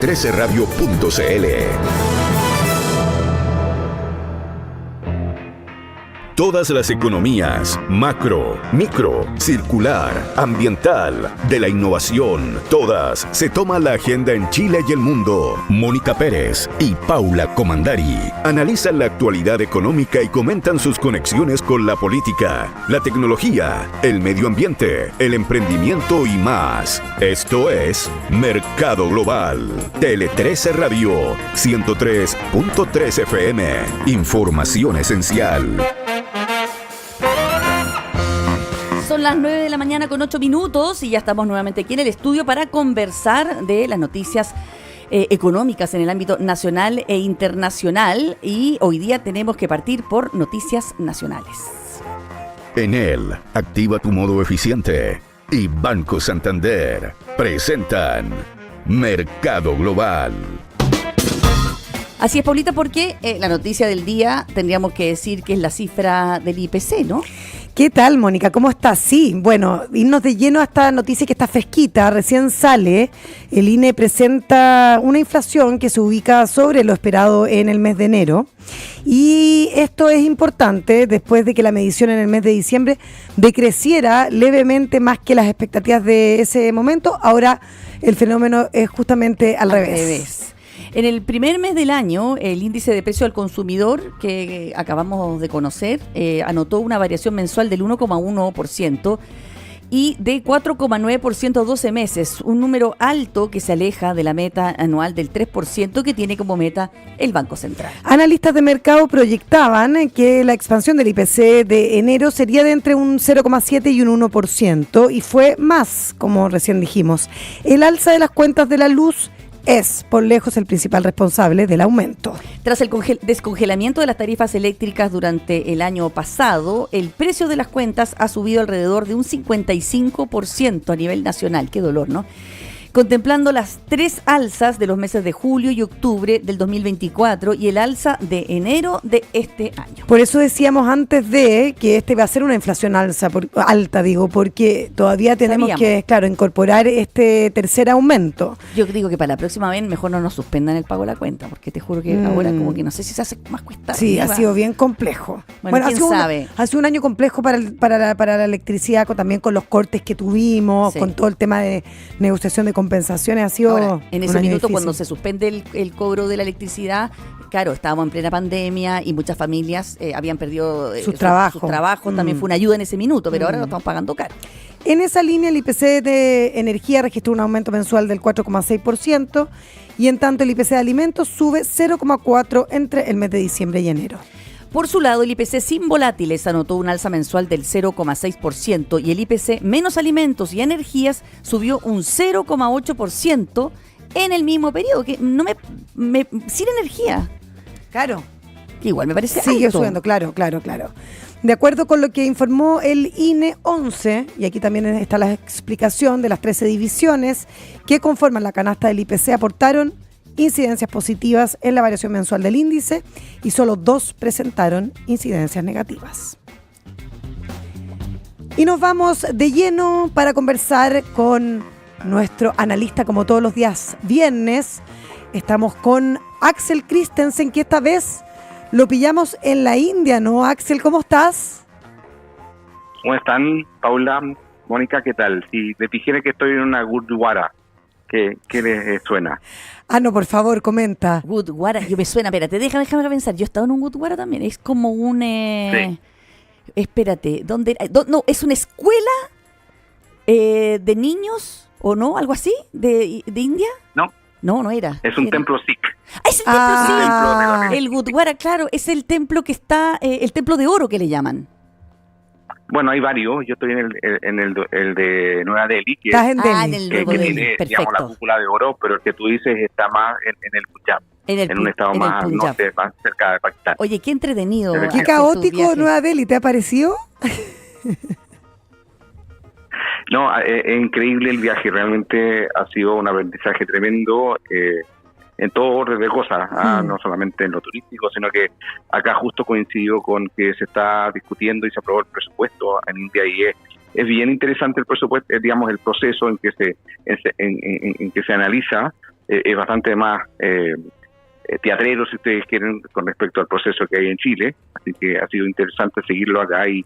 13radio.cl. Todas las economías, macro, micro, circular, ambiental, de la innovación, todas se toma la agenda en Chile y el mundo. Mónica Pérez y Paula Comandari analizan la actualidad económica y comentan sus conexiones con la política, la tecnología, el medio ambiente, el emprendimiento y más. Esto es Mercado Global. Tele 13 Radio, 103.3 FM. Información esencial. Son las 9 de la mañana con 8 minutos y ya estamos nuevamente aquí en el estudio para conversar de las noticias económicas en el ámbito nacional e internacional, y hoy día tenemos que partir por noticias nacionales. En él, activa tu modo eficiente y Banco Santander presentan Mercado Global. Así es, Paulita, porque la noticia del día tendríamos que decir que es la cifra del IPC, ¿no? ¿Qué tal, Mónica? ¿Cómo estás? Sí, bueno, irnos de lleno a esta noticia que está fresquita, recién sale. El INE presenta una inflación que se ubica sobre lo esperado en el mes de enero. Y esto es importante después de que la medición en el mes de diciembre decreciera levemente más que las expectativas de ese momento. Ahora el fenómeno es justamente al revés. En el primer mes del año, el índice de precio al consumidor que acabamos de conocer anotó una variación mensual del 1,1% y de 4,9% a 12 meses, un número alto que se aleja de la meta anual del 3% que tiene como meta el Banco Central. Analistas de mercado proyectaban que la expansión del IPC de enero sería de entre un 0,7 y un 1%, y fue más, como recién dijimos. El alza de las cuentas de la luz es, por lejos, el principal responsable del aumento. Tras el descongelamiento de las tarifas eléctricas durante el año pasado, el precio de las cuentas ha subido alrededor de un 55% a nivel nacional. Qué dolor, ¿no? Contemplando las 3 alzas de los meses de julio y octubre del 2024 y el alza de enero de este año. Por eso decíamos antes de que este va a ser una inflación alta, porque todavía tenemos que, incorporar este tercer aumento. Yo digo que para la próxima vez mejor no nos suspendan el pago de la cuenta, porque te juro que ahora como que no sé si se hace más cuesta. Sí, ha sido bien complejo. Bueno, ¿quién sabe? Ha sido un año complejo para la electricidad, también con los cortes que tuvimos, con todo el tema de negociación de compensaciones. Ha sido ahora, en ese minuto difícil. Cuando se suspende el cobro de la electricidad, claro, estábamos en plena pandemia y muchas familias habían perdido sus trabajos. También fue una ayuda en ese minuto, pero ahora lo estamos pagando caro. En esa línea, el IPC de energía registró un aumento mensual del 4,6%, y en tanto el IPC de alimentos sube 0,4% entre el mes de diciembre y enero. Por su lado, el IPC sin volátiles anotó un alza mensual del 0,6% y el IPC menos alimentos y energías subió un 0,8% en el mismo periodo, que no sin energía. Claro. Que igual me parece Sigue alto. subiendo, claro. De acuerdo con lo que informó el INE 11, y aquí también está la explicación de las 13 divisiones que conforman la canasta del IPC, aportaron incidencias positivas en la variación mensual del índice y solo 2 presentaron incidencias negativas. Y nos vamos de lleno para conversar con nuestro analista, como todos los días viernes. Estamos con Axel Christensen, que esta vez lo pillamos en la India, ¿no? Axel, ¿cómo estás? ¿Cómo están, Paula, Mónica? ¿Qué tal? Si te dijera que estoy en una gurdwara, ¿qué les suena? No, por favor, comenta. Gurdwara, yo me suena, espérate, déjame pensar. Yo he estado en un Gurdwara también, es como un... Sí. Espérate, ¿dónde era? No, es una escuela de niños, ¿o no? ¿Algo así? ¿De India? No era. Es un templo Sikh. Es el templo Sikh. El Gurdwara, claro, es el templo que está, el templo de oro que le llaman. Bueno, hay varios. Yo estoy en el de Nueva Delhi, que, Estás en Delhi. En el que Nuevo Delhi, tiene, perfecto. digamos, la cúpula de oro, pero el que tú dices está más en el Punjab, en un estado más al norte, más cerca de Pakistán. Oye, qué entretenido. Qué caótico Nueva Delhi, ¿te ha parecido? No, es increíble el viaje. Realmente ha sido un aprendizaje tremendo en todo orden de cosas, no solamente en lo turístico, sino que acá justo coincidió con que se está discutiendo y se aprobó el presupuesto en India, y es bien interesante el presupuesto, digamos, el proceso en que se analiza es bastante más teatrero, si ustedes quieren, con respecto al proceso que hay en Chile, así que ha sido interesante seguirlo acá y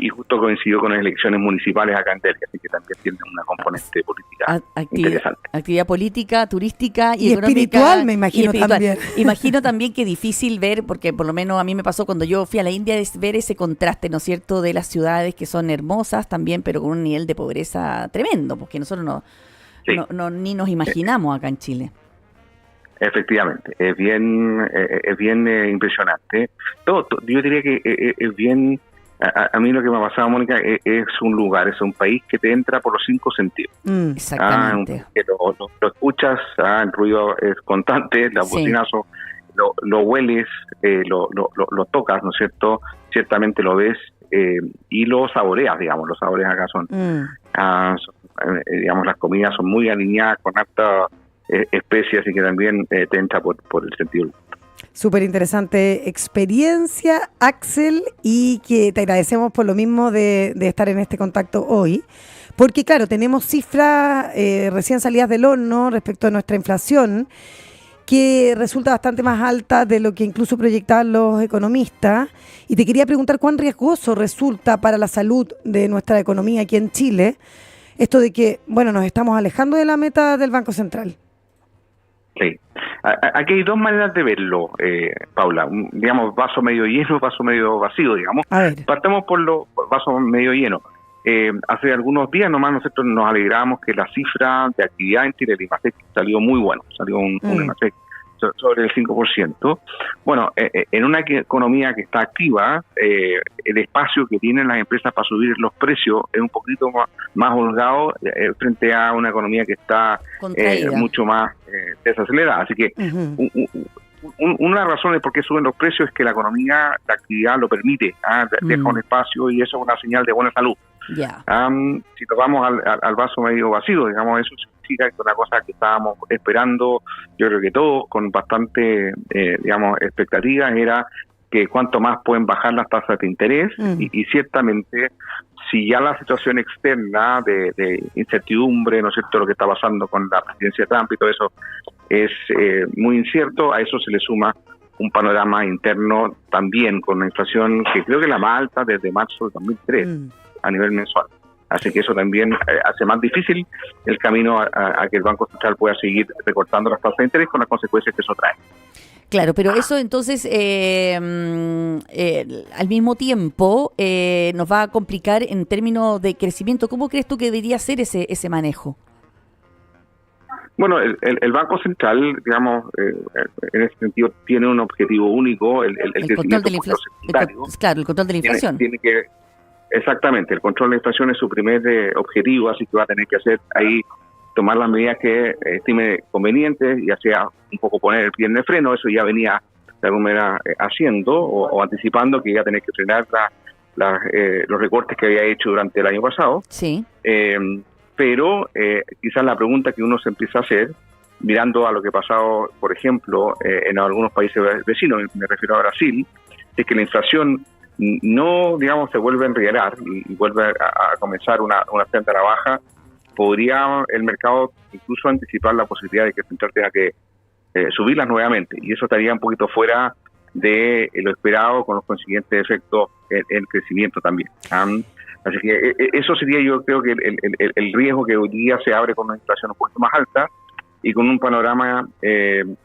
justo coincidió con las elecciones municipales acá en Delhi, así que también tiene una componente política interesante. Actividad política, turística y económica. Espiritual, me imagino también. Imagino también que difícil ver, porque por lo menos a mí me pasó cuando yo fui a la India, es ver ese contraste, ¿no es cierto?, de las ciudades que son hermosas también, pero con un nivel de pobreza tremendo, porque nosotros ni nos imaginamos acá en Chile. Exactamente. Que lo escuchas, el ruido es constante, la bocinazo, lo hueles, lo tocas, ¿no es cierto? Ciertamente lo ves y lo saboreas, digamos. Los sabores acá son, digamos, las comidas son muy alineadas con harta especies y que también te entra por el sentido del gusto. Súper interesante experiencia, Axel, y que te agradecemos por lo mismo de estar en este contacto hoy, porque claro, tenemos cifras recién salidas del horno respecto a nuestra inflación, que resulta bastante más alta de lo que incluso proyectaban los economistas, y te quería preguntar cuán riesgoso resulta para la salud de nuestra economía aquí en Chile esto de que, bueno, nos estamos alejando de la meta del Banco Central. Sí. Aquí hay dos maneras de verlo, Paula. Digamos, vaso medio lleno, vaso medio vacío, digamos. Partamos por vaso medio lleno. Hace algunos días nomás nosotros nos alegramos que la cifra de actividad en Chile, el IMASEC, salió muy bueno. Salió un IMASEC sobre el 5%. Bueno, en una economía que está activa, el espacio que tienen las empresas para subir los precios es un poquito más holgado frente a una economía que está mucho más desacelerada. Así que una razón de por qué suben los precios es que la economía, la actividad lo permite, deja un espacio y eso es una señal de buena salud. Si nos vamos al vaso medio vacío, digamos, eso significa que una cosa que estábamos esperando, yo creo que todos con bastante, digamos, expectativas, era que cuánto más pueden bajar las tasas de interés y ciertamente si ya la situación externa de incertidumbre, ¿no es cierto?, lo que está pasando con la presidencia de Trump y todo eso es muy incierto, a eso se le suma un panorama interno también con una inflación que creo que es la más alta desde marzo de 2003 a nivel mensual. Así que eso también hace más difícil el camino a que el Banco Central pueda seguir recortando las tasas de interés con las consecuencias que eso trae. Claro, pero eso entonces al mismo tiempo nos va a complicar en términos de crecimiento. ¿Cómo crees tú que debería ser ese manejo? Bueno, el Banco Central, digamos, en ese sentido tiene un objetivo único, el control de la inflación. Claro, el control de la inflación. Exactamente, el control de la inflación es su primer objetivo, así que va a tener que hacer ahí, tomar las medidas que estime convenientes, ya sea un poco poner el pie en el freno, eso ya venía de alguna manera haciendo o anticipando que iba a tener que frenar los recortes que había hecho durante el año pasado. Sí. Pero quizás la pregunta que uno se empieza a hacer, mirando a lo que ha pasado, por ejemplo, en algunos países vecinos, me refiero a Brasil, es que la inflación no, digamos, se vuelve a enredar y vuelve a comenzar una senda a la baja, podría el mercado incluso anticipar la posibilidad de que el central tenga que subirlas nuevamente, y eso estaría un poquito fuera de lo esperado, con los consiguientes efectos en el crecimiento también. Así que eso sería, yo creo que el riesgo que hoy día se abre con una inflación un poquito más alta y con un panorama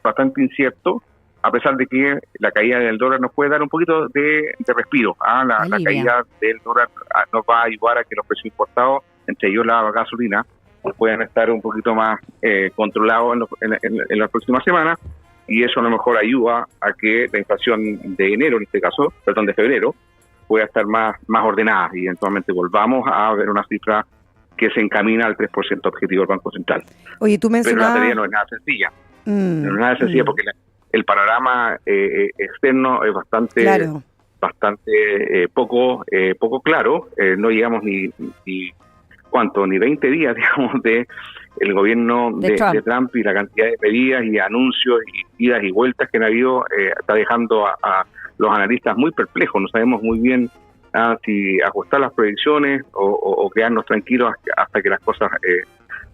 bastante incierto, a pesar de que la caída del dólar nos puede dar un poquito de respiro. La caída del dólar nos va a ayudar a que los precios importados, entre ellos la gasolina, puedan estar un poquito más controlados en las próximas semanas, y eso a lo mejor ayuda a que la inflación de enero, en este caso, perdón, de febrero, pueda estar más ordenada y eventualmente volvamos a ver una cifra que se encamina al 3% objetivo del Banco Central. Oye, tú mencionabas... Pero la tarea no es nada sencilla. No es nada sencilla porque el panorama externo es bastante poco claro. No llegamos ni 20 días, digamos, de el gobierno de Trump, y la cantidad de medidas y anuncios y idas y vueltas que han habido está dejando a los analistas muy perplejos. No sabemos muy bien si ajustar las proyecciones o quedarnos tranquilos hasta que las cosas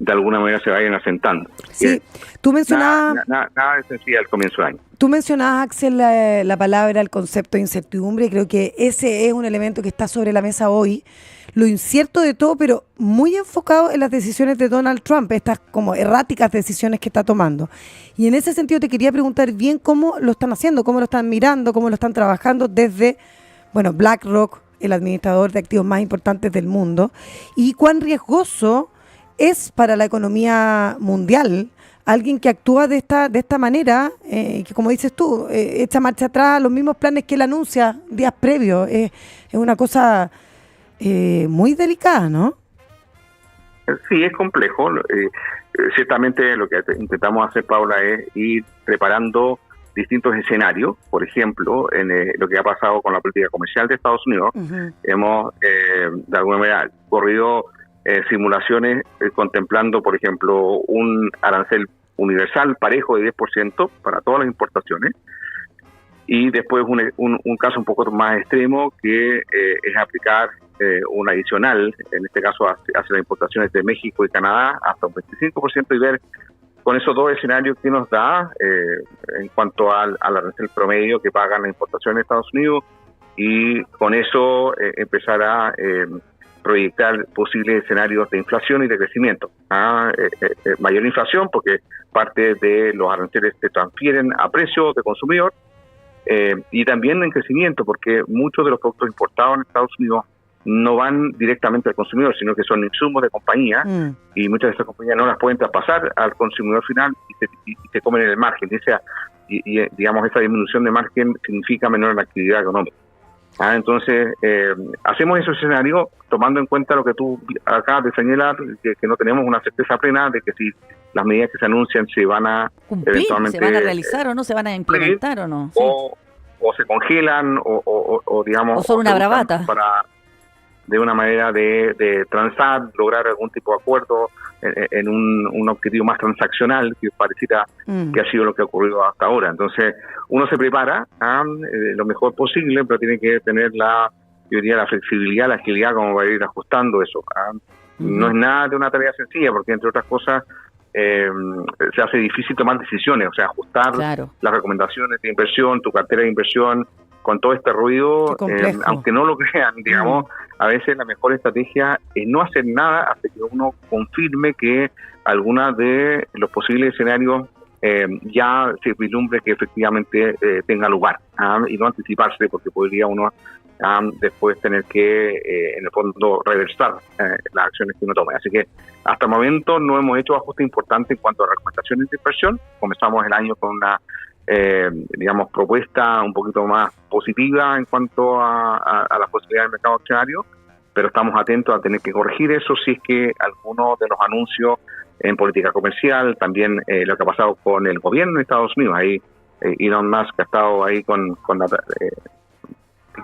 de alguna manera se vayan asentando. Sí, tú mencionabas... Nada de sencillo al comienzo del año. Tú mencionabas, Axel, la palabra, el concepto de incertidumbre, y creo que ese es un elemento que está sobre la mesa hoy. Lo incierto de todo, pero muy enfocado en las decisiones de Donald Trump, estas como erráticas decisiones que está tomando. Y en ese sentido te quería preguntar bien cómo lo están haciendo, cómo lo están mirando, cómo lo están trabajando desde, bueno, BlackRock, el administrador de activos más importantes del mundo, y cuán riesgoso es para la economía mundial alguien que actúa de esta manera, que como dices tú, echa marcha atrás los mismos planes que él anuncia días previos. Es una cosa muy delicada, ¿no? Sí, es complejo. Ciertamente lo que intentamos hacer, Paula, es ir preparando distintos escenarios. Por ejemplo, en lo que ha pasado con la política comercial de Estados Unidos, hemos de alguna manera corrido simulaciones contemplando, por ejemplo, un arancel universal parejo de 10% para todas las importaciones, y después un caso un poco más extremo que es aplicar un adicional, en este caso hacia las importaciones de México y Canadá, hasta un 25%, y ver con esos dos escenarios que nos da en cuanto al arancel promedio que pagan las importaciones de Estados Unidos, y con eso empezar a proyectar posibles escenarios de inflación y de crecimiento. Mayor inflación porque parte de los aranceles se transfieren a precios de consumidor, y también en crecimiento porque muchos de los productos importados en Estados Unidos no van directamente al consumidor, sino que son insumos de compañía, y muchas de esas compañías no las pueden traspasar al consumidor final y se comen en el margen. Y digamos, esa disminución de margen significa menor actividad económica. Entonces, hacemos esos escenarios tomando en cuenta lo que tú acabas de señalar, que no tenemos una certeza plena de que si las medidas que se anuncian se van a cumplir, eventualmente se van a realizar o no, se van a implementar o no. Sí. O se congelan o digamos... O son una bravata. De una manera de transar, lograr algún tipo de acuerdo en un objetivo más transaccional, que pareciera que ha sido lo que ha ocurrido hasta ahora. Entonces, uno se prepara lo mejor posible, pero tiene que tener la flexibilidad, la agilidad como para ir ajustando eso. No es nada de una tarea sencilla, porque entre otras cosas se hace difícil tomar decisiones, o sea, ajustar las recomendaciones de inversión, tu cartera de inversión, con todo este ruido, aunque no lo crean, digamos, a veces la mejor estrategia es no hacer nada hasta que uno confirme que alguna de los posibles escenarios ya se vislumbre que efectivamente tenga lugar, y no anticiparse, porque podría uno después tener que, en el fondo, reversar las acciones que uno tome. Así que hasta el momento no hemos hecho ajustes importantes en cuanto a recomendaciones de inversión. Comenzamos el año con una propuesta un poquito más positiva en cuanto a la posibilidad del mercado accionario, pero estamos atentos a tener que corregir eso si es que alguno de los anuncios en política comercial, también lo que ha pasado con el gobierno de Estados Unidos, ahí Elon Musk ha estado ahí con la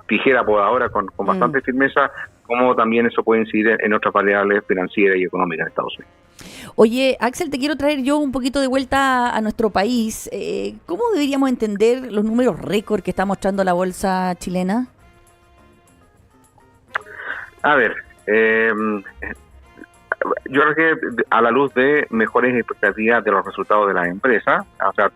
tijera podadora con bastante firmeza, como también eso puede incidir en otras variables financieras y económicas de Estados Unidos. Oye, Axel, te quiero traer yo un poquito de vuelta a nuestro país. ¿Cómo deberíamos entender los números récord que está mostrando la bolsa chilena? A ver, yo creo que a la luz de mejores expectativas de los resultados de las empresas, o sea,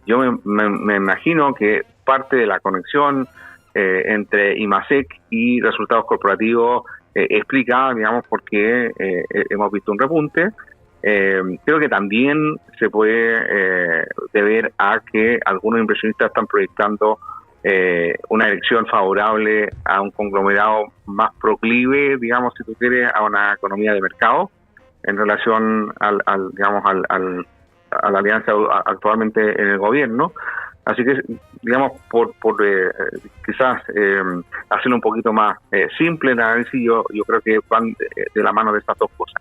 yo me imagino que parte de la conexión entre IMASEC y resultados corporativos explica, digamos, por qué hemos visto un repunte. Creo que también se puede deber a que algunos inversionistas están proyectando una elección favorable a un conglomerado más proclive, digamos, si tú quieres, a una economía de mercado en relación a la alianza actualmente en el gobierno. Así que, digamos, por quizás hacerlo un poquito más simple el análisis, yo creo que van de la mano de estas dos cosas.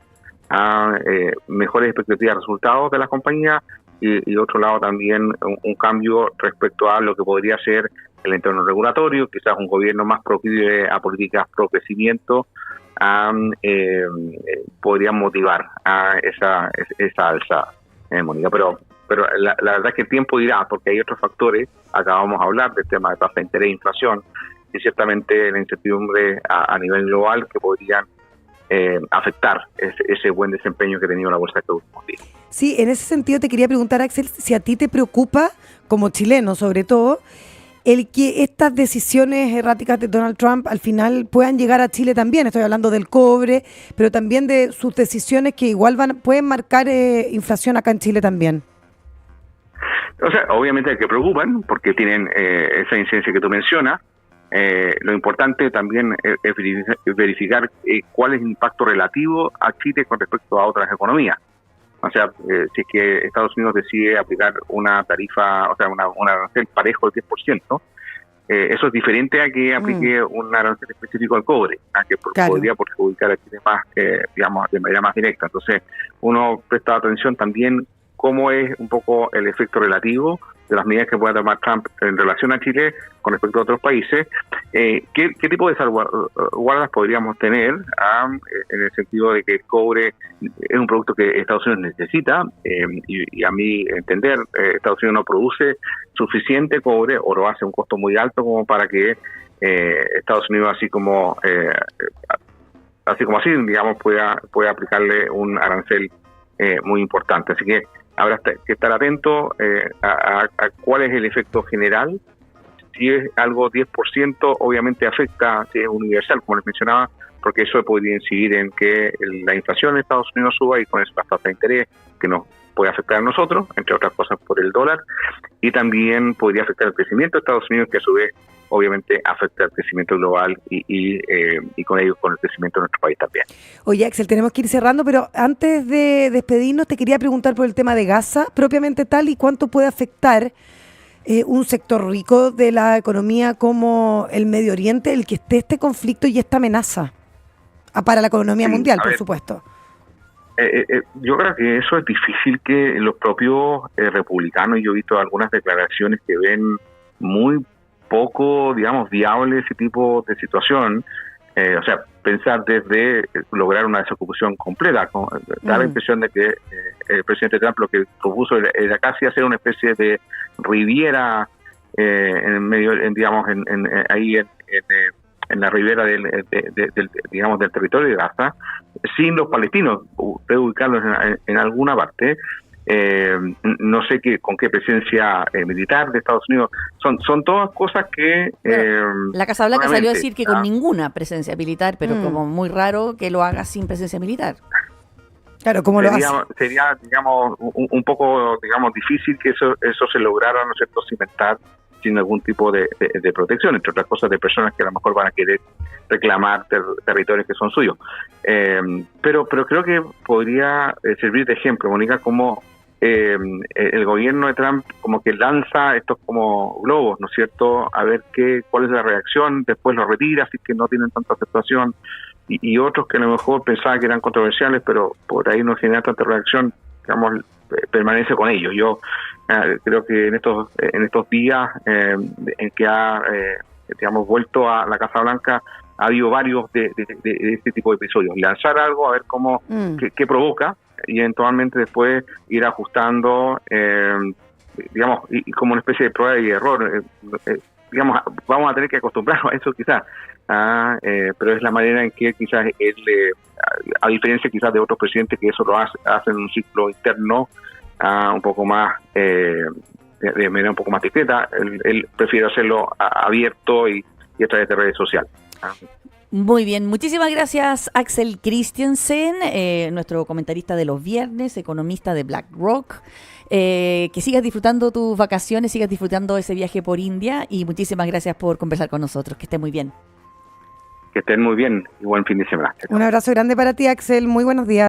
Mejores expectativas de resultados de las compañías y otro lado también un cambio respecto a lo que podría ser el entorno regulatorio, quizás un gobierno más proclive a políticas pro crecimiento podrían motivar a esa alza, Mónica, pero la verdad es que el tiempo dirá, porque hay otros factores. Acabamos de hablar del tema de tasa de interés e inflación, y ciertamente la incertidumbre a nivel global que podrían afectar ese buen desempeño que ha tenido la bolsa estos últimos días. Sí, en ese sentido te quería preguntar, Axel, si a ti te preocupa, como chileno sobre todo, el que estas decisiones erráticas de Donald Trump al final puedan llegar a Chile también. Estoy hablando del cobre, pero también de sus decisiones que igual pueden marcar inflación acá en Chile también. O sea, obviamente que preocupan porque tienen esa incidencia que tú mencionas. Lo importante también es verificar cuál es el impacto relativo a Chile con respecto a otras economías. O sea, si es que Estados Unidos decide aplicar una tarifa, o sea, un arancel parejo del 10%, eso es diferente a que aplique un arancel específico al cobre, a que podría perjudicar a Chile más, digamos, de manera más directa. Entonces, uno presta atención también cómo es un poco el efecto relativo de las medidas que pueda tomar Trump en relación a Chile con respecto a otros países. ¿Qué tipo de salvaguardas podríamos tener en el sentido de que el cobre es un producto que Estados Unidos necesita y a mi entender Estados Unidos no produce suficiente cobre o lo hace a un costo muy alto como para que Estados Unidos así como así digamos pueda aplicarle un arancel muy importante? Así que habrá que estar atento a cuál es el efecto general. Si es algo 10%, obviamente afecta, si es universal, como les mencionaba, porque eso podría incidir en que la inflación en Estados Unidos suba y con eso la tasa de interés, que nos puede afectar a nosotros, entre otras cosas por el dólar, y también podría afectar el crecimiento de Estados Unidos, que a su vez obviamente afecta el crecimiento global y con ello con el crecimiento de nuestro país también. Oye, Axel, tenemos que ir cerrando, pero antes de despedirnos te quería preguntar por el tema de Gaza, propiamente tal, y cuánto puede afectar un sector rico de la economía como el Medio Oriente, el que esté este conflicto y esta amenaza para la economía mundial, por supuesto. Yo creo que eso es difícil que los propios republicanos, yo he visto algunas declaraciones que ven muy poco, digamos, viable ese tipo de situación. O sea, pensar desde lograr una desocupación completa. Da la impresión de que el presidente Trump lo que propuso era casi hacer una especie de riviera en medio, ahí en la ribera del territorio de Gaza, sin los palestinos, ubicarlos en alguna parte. No sé con qué presencia militar de Estados Unidos. Son todas cosas que... la Casa Blanca salió a decir que con ninguna presencia militar, pero como muy raro que lo haga sin presencia militar. Claro, ¿cómo lo hace? Sería, digamos, un poco, digamos, difícil que eso se lograra, ¿no es cierto?, cimentar sin algún tipo de protección, entre otras cosas de personas que a lo mejor van a querer reclamar territorios que son suyos. Pero creo que podría servir de ejemplo, Mónica, como el gobierno de Trump como que lanza estos como globos, ¿no es cierto?, a ver cuál es la reacción, después los retira, así que no tienen tanta aceptación, y otros que a lo mejor pensaba que eran controversiales, pero por ahí no genera tanta reacción, digamos, permanece con ellos. Yo creo que en estos días en que ha vuelto a la Casa Blanca, ha habido varios de este tipo de episodios. Lanzar algo, a ver cómo qué provoca, y eventualmente después ir ajustando, digamos, y como una especie de prueba y error. Digamos, vamos a tener que acostumbrarnos a eso quizás, pero es la manera en que quizás él, a diferencia quizás de otros presidentes que eso lo hacen en un ciclo interno un poco más, de manera un poco más discreta, él prefiere hacerlo abierto y a través de redes sociales. Muy bien, muchísimas gracias Axel Christiansen, nuestro comentarista de los viernes, economista de BlackRock. Que sigas disfrutando tus vacaciones, sigas disfrutando ese viaje por India, y muchísimas gracias por conversar con nosotros. Que estés muy bien. Que estén muy bien y buen fin de semana. Un abrazo grande para ti, Axel. Muy buenos días.